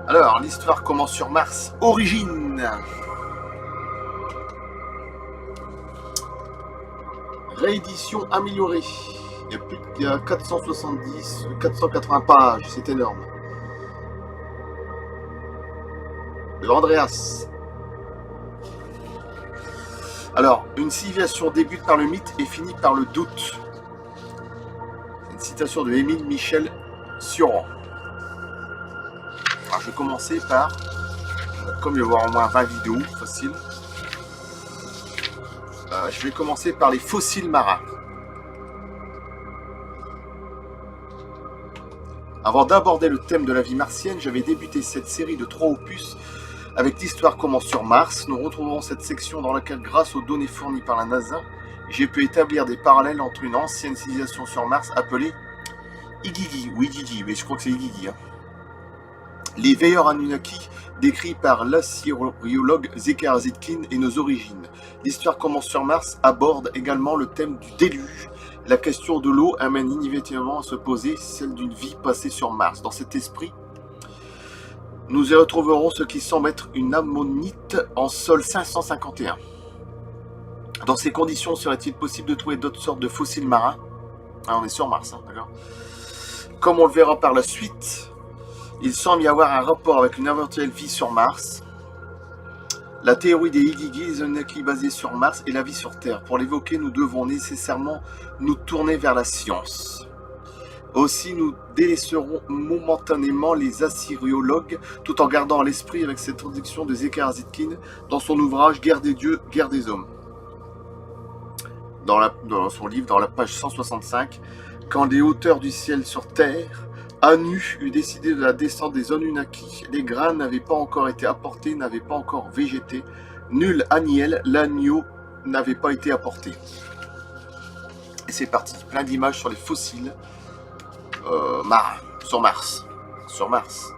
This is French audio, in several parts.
Alors, l'histoire commence sur Mars. Origine. Réédition améliorée. Il y a 470, 480 pages, c'est énorme. De Andreas. Alors, une civilisation débute par le mythe et finit par le doute. C'est une citation de Émile Michel Sioran. Alors, je vais commencer par, comme il va y avoir au moins 20 vidéos, facile. Je vais commencer par les fossiles marins. Avant d'aborder le thème de la vie martienne, j'avais débuté cette série de 3 opus avec l'histoire commence sur Mars. Nous retrouverons cette section dans laquelle, grâce aux données fournies par la NASA, j'ai pu établir des parallèles entre une ancienne civilisation sur Mars appelée Igigi, ou Igigi, mais je crois que c'est Igigi. Les veilleurs Anunnaki, décrits par l'assyriologue Zecharia Sitchin, et nos origines. L'histoire commence sur Mars aborde également le thème du déluge. La question de l'eau amène inévitablement à se poser celle d'une vie passée sur Mars. Dans cet esprit, nous y retrouverons ce qui semble être une ammonite en sol 551. Dans ces conditions, serait-il possible de trouver d'autres sortes de fossiles marins? On est sur Mars, d'accord. Comme on le verra par la suite, il semble y avoir un rapport avec une éventuelle vie sur Mars. La théorie des Igigi, les Anunnaki basés sur Mars et la vie sur Terre. Pour l'évoquer, nous devons nécessairement nous tourner vers la science. Aussi, nous délaisserons momentanément les assyriologues, tout en gardant à l'esprit avec cette traduction de Zecharia Sitchin dans son ouvrage Guerre des dieux, guerre des hommes. Dans son livre, dans la page 165, quand les hauteurs du ciel sur Terre, Anu eut décidé de la descente des Anunnaki, les grains n'avaient pas encore été apportés, n'avaient pas encore végété, nul Aniel, l'agneau, n'avait pas été apporté. Et c'est parti, plein d'images sur les fossiles marins, sur Mars. Sur Mars.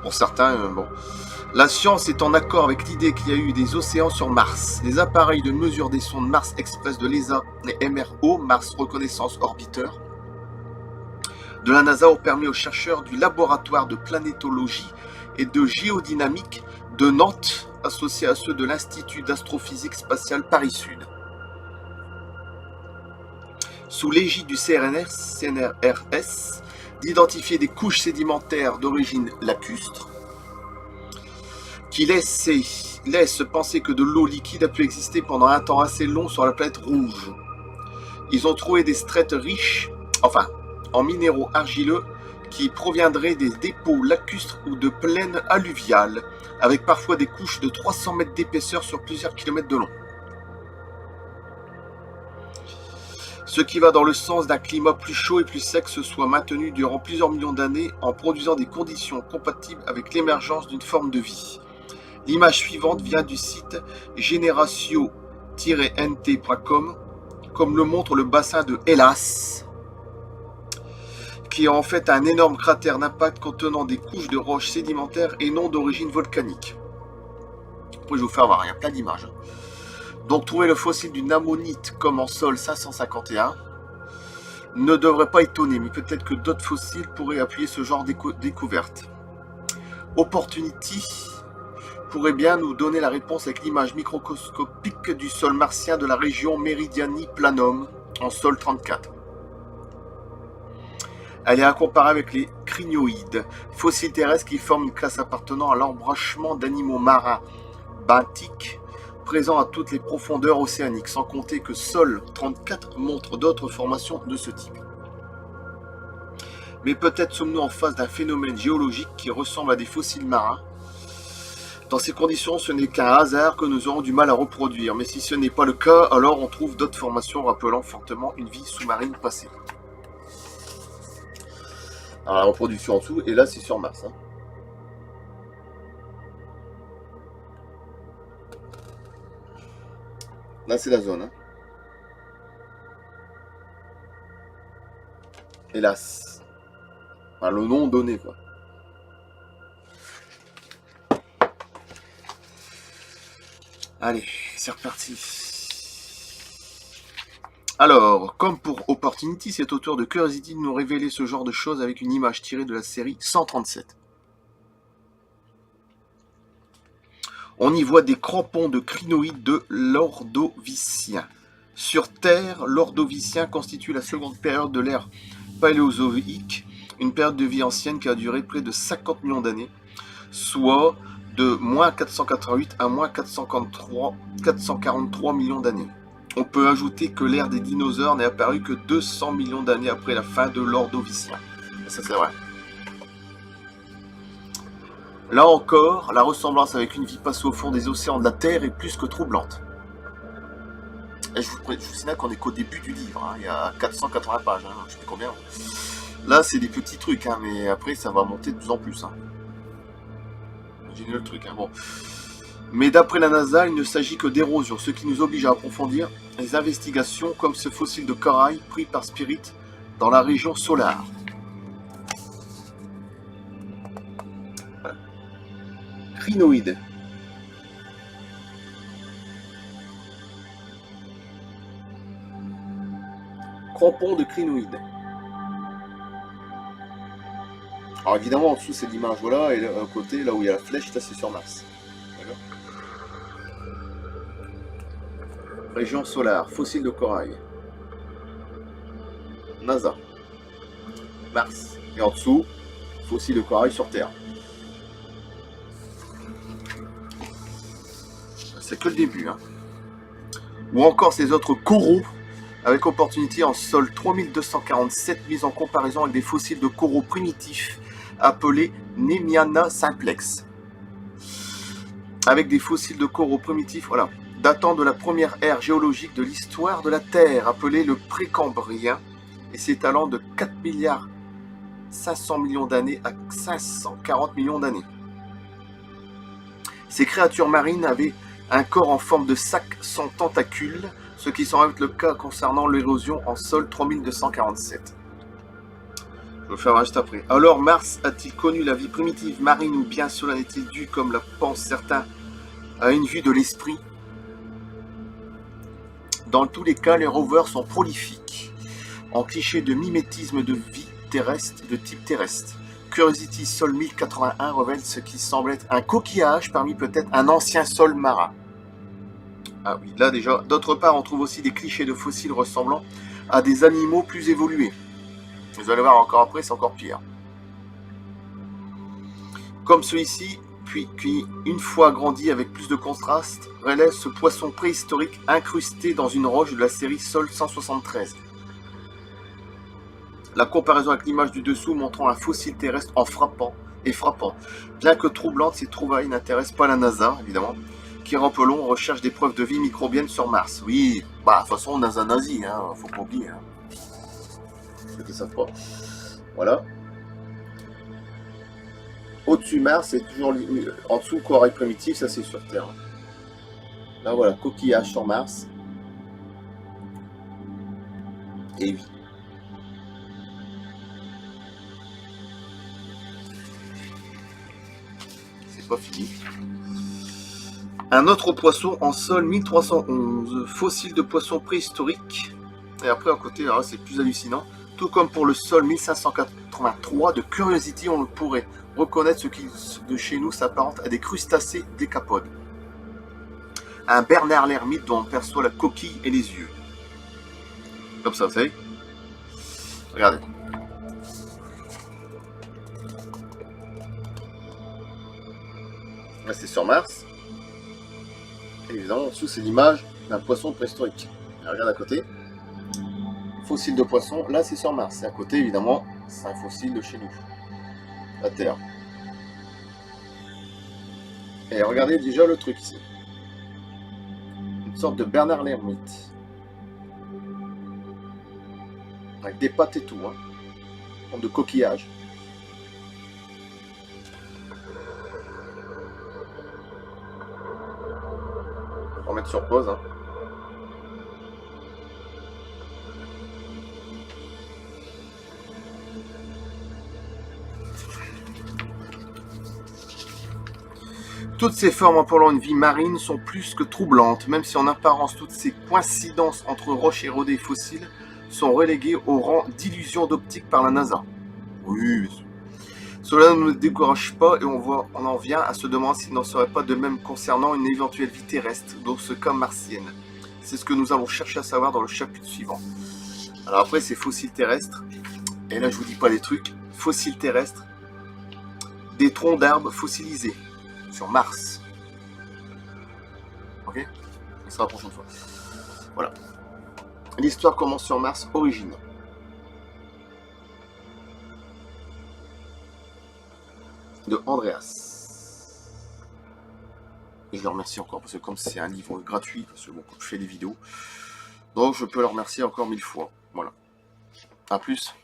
Pour certains, bon. La science est en accord avec l'idée qu'il y a eu des océans sur Mars. Les appareils de mesure des sondes Mars Express de l'ESA et MRO, Mars Reconnaissance Orbiter, de la NASA ont permis aux chercheurs du laboratoire de planétologie et de géodynamique de Nantes, associés à ceux de l'Institut d'astrophysique spatiale Paris-Sud, sous l'égide du CNRS, d'identifier des couches sédimentaires d'origine lacustre qui laissent penser que de l'eau liquide a pu exister pendant un temps assez long sur la planète rouge. Ils ont trouvé des strates riches, en minéraux argileux qui proviendraient des dépôts lacustres ou de plaines alluviales, avec parfois des couches de 300 mètres d'épaisseur sur plusieurs kilomètres de long. Ce qui va dans le sens d'un climat plus chaud et plus sec se soit maintenu durant plusieurs millions d'années en produisant des conditions compatibles avec l'émergence d'une forme de vie. L'image suivante vient du site generatio-nt.com, comme le montre le bassin de Hellas, qui est en fait un énorme cratère d'impact contenant des couches de roches sédimentaires et non d'origine volcanique. Après, je vais vous faire voir, il y a plein d'images. Donc, trouver le fossile d'une ammonite comme en sol 551 ne devrait pas étonner, mais peut-être que d'autres fossiles pourraient appuyer ce genre de découverte. Opportunity pourrait bien nous donner la réponse avec l'image microscopique du sol martien de la région Meridiani Planum en sol 34. Elle est incomparable avec les crinoïdes, fossiles terrestres qui forment une classe appartenant à l'embranchement d'animaux marins benthiques, présents à toutes les profondeurs océaniques, sans compter que Sol 34 montre d'autres formations de ce type. Mais peut-être sommes-nous en face d'un phénomène géologique qui ressemble à des fossiles marins. Dans ces conditions, ce n'est qu'un hasard que nous aurons du mal à reproduire, mais si ce n'est pas le cas, alors on trouve d'autres formations rappelant fortement une vie sous-marine passée. Alors la reproduction en dessous, et là c'est sur Mars. Là c'est la zone. Hélas. Enfin, le nom donné quoi. Allez, c'est reparti. Alors, comme pour Opportunity, c'est au tour de Curiosity de nous révéler ce genre de choses avec une image tirée de la série 137. On y voit des crampons de crinoïdes de l'Ordovicien. Sur Terre, l'Ordovicien constitue la seconde période de l'ère paléozoïque, une période de vie ancienne qui a duré près de 50 millions d'années, soit de moins 488 à moins 443 millions d'années. On peut ajouter que l'ère des dinosaures n'est apparue que 200 millions d'années après la fin de l'Ordovicien. Ça, c'est vrai. Là encore, la ressemblance avec une vie passée au fond des océans de la Terre est plus que troublante. Et je vous signale qu'on est qu'au début du livre, hein. Il y a 480 pages, hein, je sais plus combien. Là, c'est des petits trucs, hein, mais après, ça va monter de plus en plus. Hein. Imaginez le truc. Hein, bon. Mais d'après la NASA, il ne s'agit que d'érosion, ce qui nous oblige à approfondir les investigations comme ce fossile de corail pris par Spirit dans la région Solar. Voilà. Crinoïde. Crampon de crinoïde. Alors évidemment, en dessous, c'est l'image, voilà, et à côté, là où il y a la flèche, ça c'est sur Mars. D'accord. Région Solar, fossile de corail. NASA. Mars. Et en dessous, fossile de corail sur Terre. C'est que le début. Hein. Ou encore ces autres coraux avec Opportunity en sol 3247 mis en comparaison avec des fossiles de coraux primitifs appelés Nemiana simplex. Avec des fossiles de coraux primitifs, voilà, datant de la première ère géologique de l'histoire de la Terre, appelé le Précambrien, et s'étalant de 4 milliards 500 millions d'années à 540 millions d'années. Ces créatures marines avaient un corps en forme de sac sans tentacules, ce qui semble être le cas concernant l'érosion en sol 3247. Je vais le faire juste après. Alors Mars a-t-il connu la vie primitive marine ou bien cela n'est-il dû, comme le pensent certains, à une vue de l'esprit? Dans tous les cas, les rovers sont prolifiques, en cliché de mimétisme de vie terrestre de type terrestre. Curiosity Sol 1081 révèle ce qui semble être un coquillage parmi peut-être un ancien sol marin. Ah oui, là déjà. D'autre part, on trouve aussi des clichés de fossiles ressemblant à des animaux plus évolués. Vous allez voir encore après, c'est encore pire. Comme celui-ci, puis qui, une fois grandi avec plus de contraste, relève ce poisson préhistorique incrusté dans une roche de la série Sol 173. La comparaison avec l'image du dessous montrant un fossile terrestre en frappant. Bien que troublante, ces trouvailles n'intéressent pas la NASA, évidemment, qui Rampelon recherche des preuves de vie microbienne sur Mars. Oui, bah, de toute façon, NASA nazi, hein, faut pas oublier. Hein. Ceux qui ne savent pas. Voilà. Au-dessus Mars, c'est toujours en dessous corail primitif, ça c'est sur Terre. Là voilà, coquillage sur Mars. Et oui. C'est pas fini. Un autre poisson en sol 1311, fossile de poisson préhistorique. Et après à côté, là c'est plus hallucinant. Tout comme pour le sol 1583 de Curiosity, on pourrait reconnaître ce qui de chez nous s'apparente à des crustacés décapodes. Un Bernard l'ermite dont on perçoit la coquille et les yeux. Comme ça, vous savez. Regardez. Là, c'est sur Mars. Et évidemment, en dessous, c'est l'image d'un poisson préhistorique. Et regarde à côté. Fossile de poisson, là, c'est sur Mars. Et à côté, évidemment, c'est un fossile de chez nous. La Terre. Et regardez déjà le truc ici. Une sorte de Bernard l'ermite. Avec des pattes et tout, hein. Comme de coquillage. On va mettre sur pause, hein. Toutes ces formes employant une vie marine sont plus que troublantes, même si en apparence toutes ces coïncidences entre roches érodées et fossiles sont reléguées au rang d'illusions d'optique par la NASA. Oui, cela ne nous décourage pas et on en vient à se demander s'il n'en serait pas de même concernant une éventuelle vie terrestre, dans ce cas martienne. C'est ce que nous allons chercher à savoir dans le chapitre suivant. Alors après c'est fossiles terrestres, et là je vous dis pas des trucs, fossiles terrestres, des troncs d'arbres fossilisés sur Mars. Ok? Ça sera la prochaine fois. Voilà. L'histoire commence sur Mars, origine. De Andreas. Et je le remercie encore parce que comme c'est un livre gratuit, parce que bon, je fais des vidéos, donc je peux le remercier encore 1000 fois. Voilà. A plus.